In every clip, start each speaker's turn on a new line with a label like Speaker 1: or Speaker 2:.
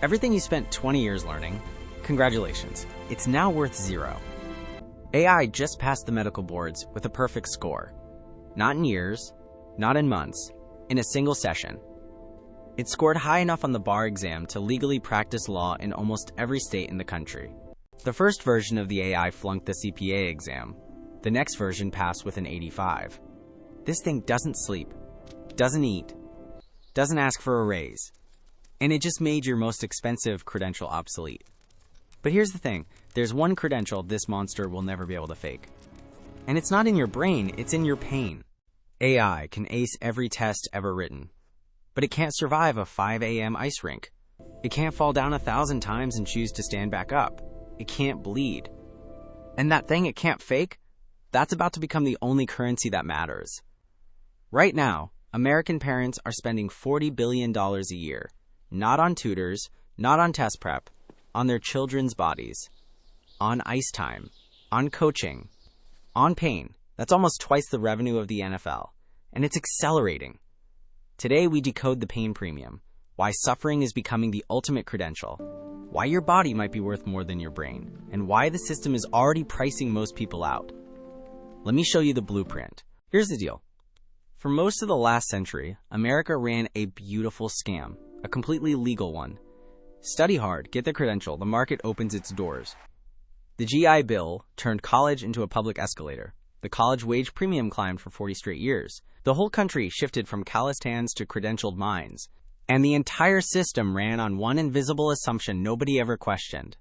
Speaker 1: Everything you spent 20 years learning, congratulations, it's now worth 0. AI just passed the medical boards with a perfect score. Not in years, not in months, in a single session. It scored high enough on the bar exam to legally practice law in almost every state in the country. The first version of the AI flunked the CPA exam. The next version passed with an 85. This thing doesn't sleep, doesn't eat, doesn't ask for a raise, and it just made your most expensive credential obsolete. But here's the thing, there's one credential this monster will never be able to fake. And it's not in your brain, it's in your pain. AI can ace every test ever written, but it can't survive a 5 a.m. ice rink. It can't fall down 1,000 times and choose to stand back up. It can't bleed. And that thing it can't fake, that's about to become the only currency that matters. Right now, American parents are spending $40 billion a year, not on tutors, not on test prep, on their children's bodies, on ice time, on coaching, on pain. That's almost twice the revenue of the NFL, and it's accelerating. Today we decode the pain premium, why suffering is becoming the ultimate credential, why your body might be worth more than your brain, and why the system is already pricing most people out. Let me show you the blueprint. Here's the deal. For most of the last century, America ran a beautiful scam, a completely legal one. Study hard, get the credential, the market opens its doors. The GI Bill turned college into a public escalator. The college wage premium climbed for 40 straight years. The whole country shifted from calloused hands to credentialed minds. And the entire system ran on one invisible assumption nobody ever questioned.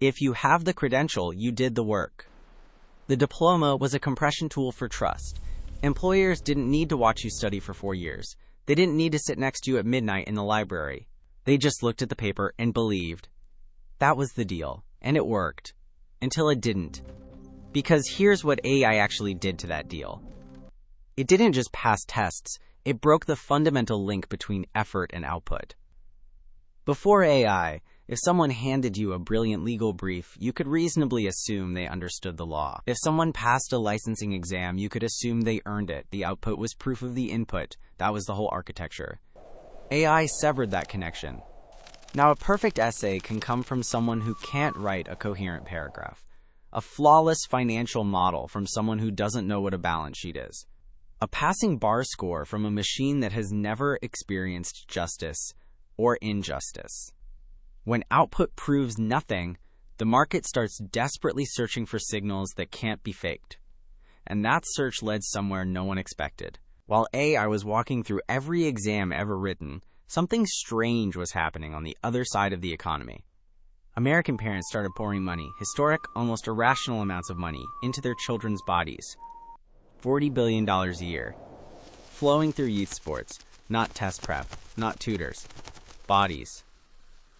Speaker 1: If you have the credential, you did the work. The diploma was a compression tool for trust. Employers didn't need to watch you study for 4 years. They didn't need to sit next to you at midnight in the library. They just looked at the paper and believed. That was the deal, and it worked. Until it didn't. Because here's what AI actually did to that deal. It didn't just pass tests, it broke the fundamental link between effort and output. Before AI, if someone handed you a brilliant legal brief, you could reasonably assume they understood the law. If someone passed a licensing exam, you could assume they earned it. The output was proof of the input. That was the whole architecture. AI severed that connection. Now, a perfect essay can come from someone who can't write a coherent paragraph. A flawless financial model from someone who doesn't know what a balance sheet is. A passing bar score from a machine that has never experienced justice or injustice. When output proves nothing, the market starts desperately searching for signals that can't be faked. And that search led somewhere no one expected. While AI was walking through every exam ever written, something strange was happening on the other side of the economy. American parents started pouring money, historic, almost irrational amounts of money, into their children's bodies. $40 billion a year. Flowing through youth sports, not test prep, not tutors. Bodies.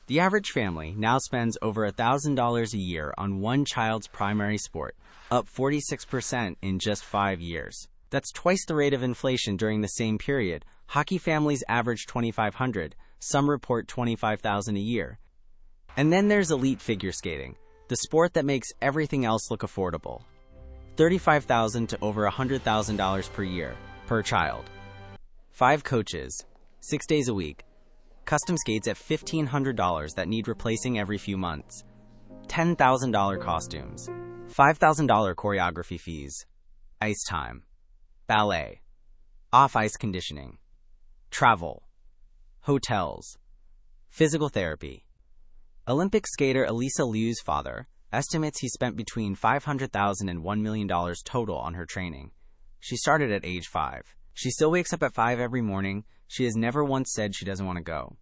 Speaker 1: The average family now spends over $1,000 a year on one child's primary sport, up 46% in just 5 years. That's twice the rate of inflation during the same period. Hockey families average $2,500, some report $25,000 a year. And then there's elite figure skating, the sport that makes everything else look affordable. $35,000 to over $100,000 per year, per child. 5 coaches, 6 days a week. Custom skates at $1,500 that need replacing every few months. $10,000 costumes. $5,000 choreography fees. Ice time. Ballet. Off-ice conditioning. Travel. Hotels. Physical therapy. Olympic skater Elisa Liu's father estimates he spent between $500,000 and $1 million total on her training. She started at age 5. She still wakes up at 5 every morning. She has never once said she doesn't want to go.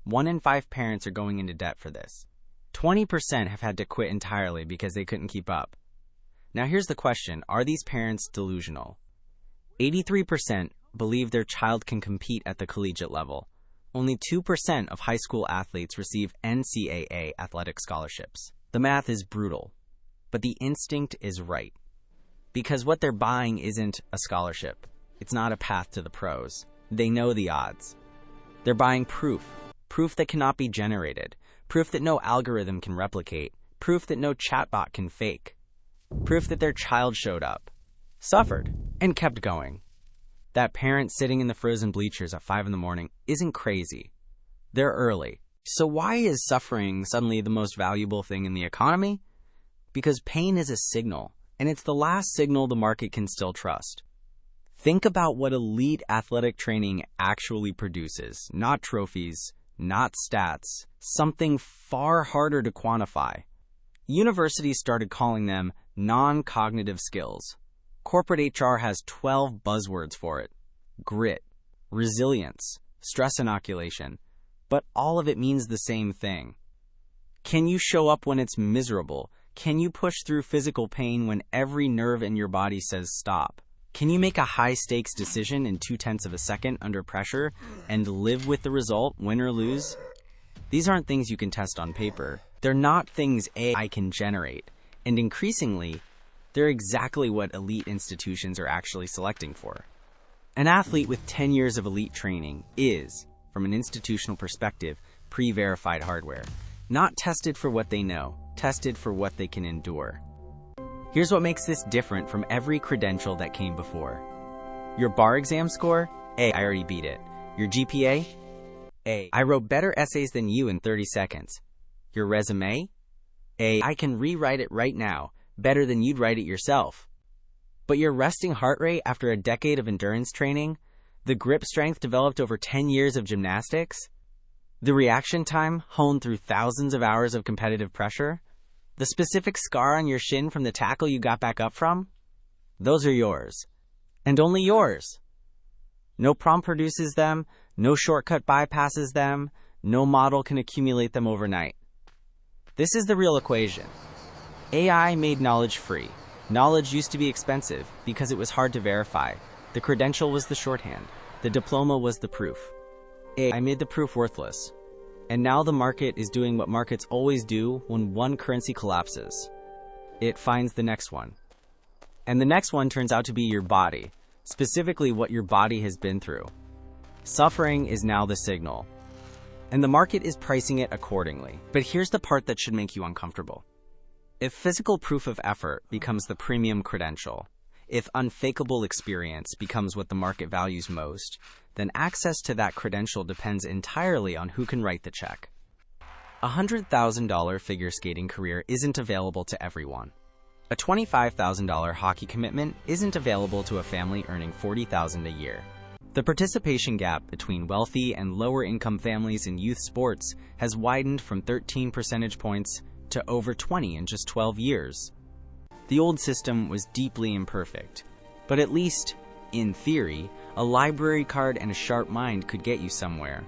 Speaker 1: 1 in 5 parents are going into debt for this. 20% have had to quit entirely because they couldn't keep up. Now here's the question, are these parents delusional? 83% believe their child can compete at the collegiate level. Only 2% of high school athletes receive NCAA athletic scholarships. The math is brutal, but the instinct is right. Because what they're buying isn't a scholarship. It's not a path to the pros. They know the odds. They're buying proof. Proof that cannot be generated. Proof that no algorithm can replicate. Proof that no chatbot can fake. Proof that their child showed up, suffered, and kept going. That parent sitting in the frozen bleachers at 5 in the morning isn't crazy. They're early. So why is suffering suddenly the most valuable thing in the economy? Because pain is a signal, and it's the last signal the market can still trust. Think about what elite athletic training actually produces, not trophies, not stats, something far harder to quantify. Universities started calling them non-cognitive skills. Corporate HR has 12 buzzwords for it: grit, resilience, stress inoculation, but all of it means the same thing. Can you show up when it's miserable? Can you push through physical pain when every nerve in your body says stop? Can you make a high-stakes decision in 0.2 of a second under pressure and live with the result, win or lose? These aren't things you can test on paper. They're not things AI can generate. And increasingly, they're exactly what elite institutions are actually selecting for. An athlete with 10 years of elite training is, from an institutional perspective, pre-verified hardware. Not tested for what they know, tested for what they can endure. Here's what makes this different from every credential that came before. Your bar exam score? A, I already beat it. Your GPA? A, I wrote better essays than you in 30 seconds. Your resume? A, I can rewrite it right now, better than you'd write it yourself. But your resting heart rate after a decade of endurance training? The grip strength developed over 10 years of gymnastics? The reaction time honed through thousands of hours of competitive pressure? The specific scar on your shin from the tackle you got back up from? Those are yours. And only yours. No prompt produces them, no shortcut bypasses them, no model can accumulate them overnight. This is the real equation. AI made knowledge free. Knowledge used to be expensive because it was hard to verify. The credential was the shorthand. The diploma was the proof. AI made the proof worthless. And now the market is doing what markets always do when one currency collapses. It finds the next one. And the next one turns out to be your body, specifically what your body has been through. Suffering is now the signal. And the market is pricing it accordingly. But here's the part that should make you uncomfortable. If physical proof of effort becomes the premium credential, if unfakeable experience becomes what the market values most, then access to that credential depends entirely on who can write the check. A $100,000 figure skating career isn't available to everyone. A $25,000 hockey commitment isn't available to a family earning $40,000 a year. The participation gap between wealthy and lower-income families in youth sports has widened from 13 percentage points to over 20 in just 12 years. The old system was deeply imperfect, but at least, in theory, a library card and a sharp mind could get you somewhere.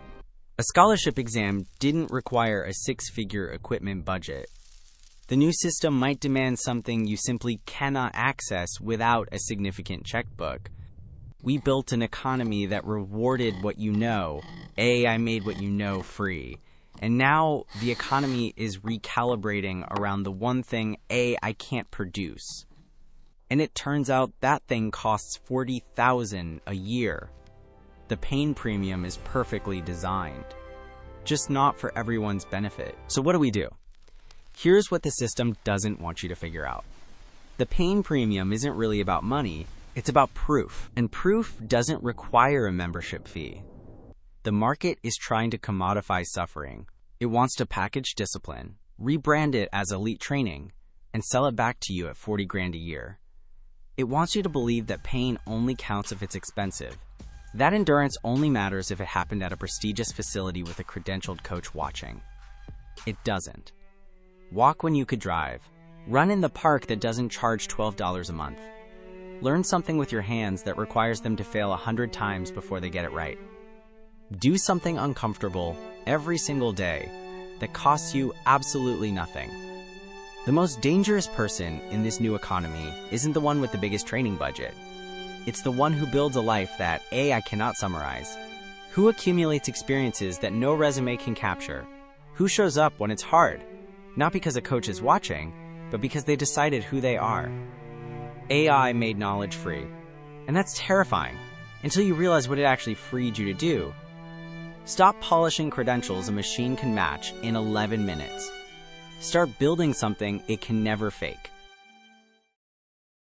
Speaker 1: A scholarship exam didn't require a six-figure equipment budget. The new system might demand something you simply cannot access without a significant checkbook. We built an economy that rewarded what you know. AI made what you know free. And now the economy is recalibrating around the one thing I can't produce. And it turns out that thing costs $40,000 a year. The pain premium is perfectly designed, just not for everyone's benefit. So what do? Here's what the system doesn't want you to figure out. The pain premium isn't really about money, it's about proof. And proof doesn't require a membership fee. The market is trying to commodify suffering. It wants to package discipline, rebrand it as elite training, and sell it back to you at $40,000 a year. It wants you to believe that pain only counts if it's expensive. That endurance only matters if it happened at a prestigious facility with a credentialed coach watching. It doesn't. Walk when you could drive. Run in the park that doesn't charge $12 a month. Learn something with your hands that requires them to fail 100 times before they get it right. Do something uncomfortable every single day that costs you absolutely nothing. The most dangerous person in this new economy isn't the one with the biggest training budget. It's the one who builds a life that AI cannot summarize. Who accumulates experiences that no resume can capture? Who shows up when it's hard? Not because a coach is watching, but because they decided who they are. AI made knowledge free. And that's terrifying, until you realize what it actually freed you to do. Stop polishing credentials a machine can match in 11 minutes. Start building something it can never fake.